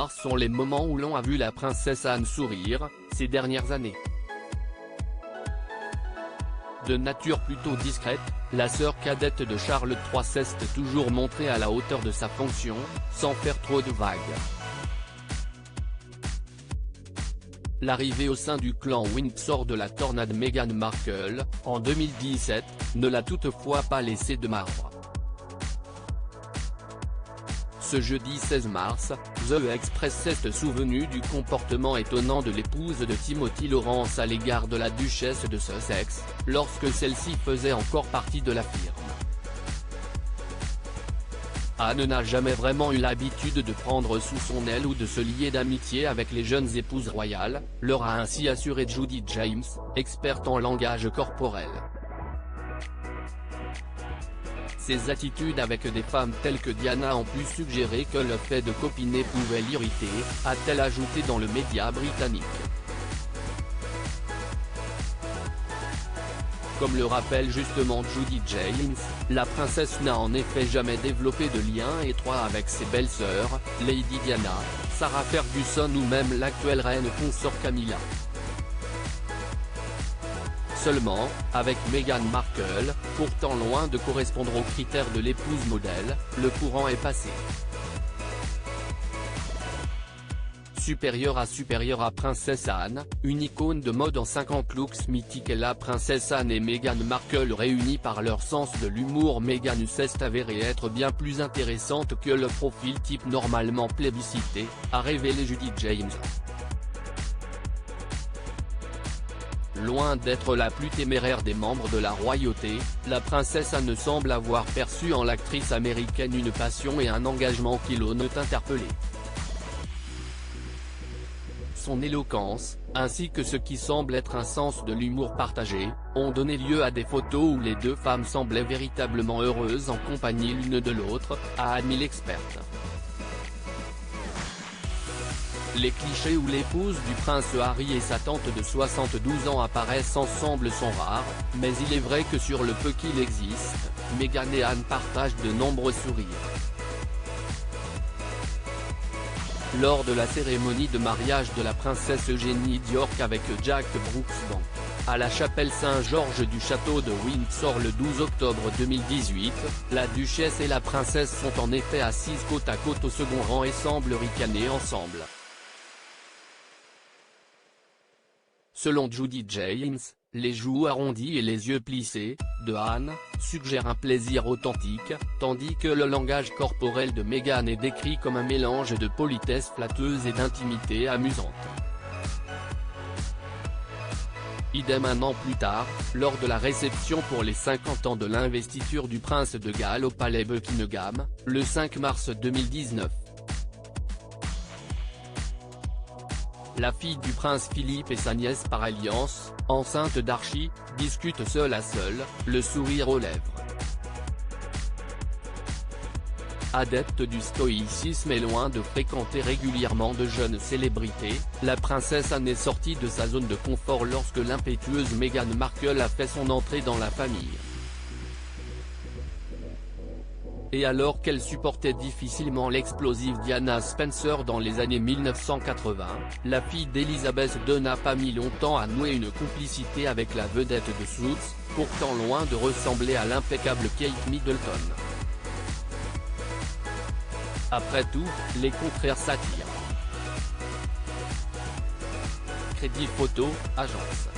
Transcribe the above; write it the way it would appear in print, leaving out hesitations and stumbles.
rares sont les moments où l'on a vu la princesse Anne sourire, ces dernières années. De nature plutôt discrète, la sœur cadette de Charles III s'est toujours montrée à la hauteur de sa fonction, sans faire trop de vagues. L'arrivée au sein du clan Windsor de la tornade Meghan Markle, en 2017, ne l'a toutefois pas laissé de marbre. Ce jeudi 16 mars, The Express s'est souvenu du comportement étonnant de l'épouse de Timothy Lawrence à l'égard de la duchesse de Sussex, lorsque celle-ci faisait encore partie de la firme. Anne n'a jamais vraiment eu l'habitude de prendre sous son aile ou de se lier d'amitié avec les jeunes épouses royales, leur a ainsi assuré Judi James, experte en langage corporel. Ses attitudes avec des femmes telles que Diana ont pu suggérer que le fait de copiner pouvait l'irriter, a-t-elle ajouté dans le média britannique. Comme le rappelle justement Judi James, la princesse n'a en effet jamais développé de lien étroit avec ses belles-sœurs, Lady Diana, Sarah Ferguson ou même l'actuelle reine consort Camilla. Seulement, avec Meghan Markle, pourtant loin de correspondre aux critères de l'épouse modèle, le courant est passé. Supérieure à Princesse Anne, une icône de mode en 50 looks mythique et la princesse Anne et Meghan Markle réunies par leur sens de l'humour. Meghan s'est avérée être bien plus intéressante que le profil type normalement plébiscité, a révélé Judi James. Loin d'être la plus téméraire des membres de la royauté, la princesse Anne semble avoir perçu en l'actrice américaine une passion et un engagement qui l'ont interpellé. Son éloquence, ainsi que ce qui semble être un sens de l'humour partagé, ont donné lieu à des photos où les deux femmes semblaient véritablement heureuses en compagnie l'une de l'autre, a admis l'experte. Les clichés où l'épouse du prince Harry et sa tante de 72 ans apparaissent ensemble sont rares, mais il est vrai que sur le peu qu'il existe, Meghan et Anne partagent de nombreux sourires. Lors de la cérémonie de mariage de la princesse Eugénie d'York avec Jack Brooksbank, à la chapelle Saint-Georges du château de Windsor le 12 octobre 2018, la duchesse et la princesse sont en effet assises côte à côte au second rang et semblent ricaner ensemble. Selon Judi James, les joues arrondies et les yeux plissés, de Anne, suggèrent un plaisir authentique, tandis que le langage corporel de Meghan est décrit comme un mélange de politesse flatteuse et d'intimité amusante. Idem un an plus tard, lors de la réception pour les 50 ans de l'investiture du prince de Galles au palais Buckingham, le 5 mars 2019. La fille du prince Philippe et sa nièce par alliance, enceinte d'Archie, discutent seule à seule, le sourire aux lèvres. Adepte du stoïcisme et loin de fréquenter régulièrement de jeunes célébrités, la princesse Anne est sortie de sa zone de confort lorsque l'impétueuse Meghan Markle a fait son entrée dans la famille. Et alors qu'elle supportait difficilement l'explosive Diana Spencer dans les années 1980, la fille d'Elizabeth II n'a pas mis longtemps à nouer une complicité avec la vedette de Suits, pourtant loin de ressembler à l'impeccable Kate Middleton. Après tout, les contraires s'attirent. Crédit photo, agence.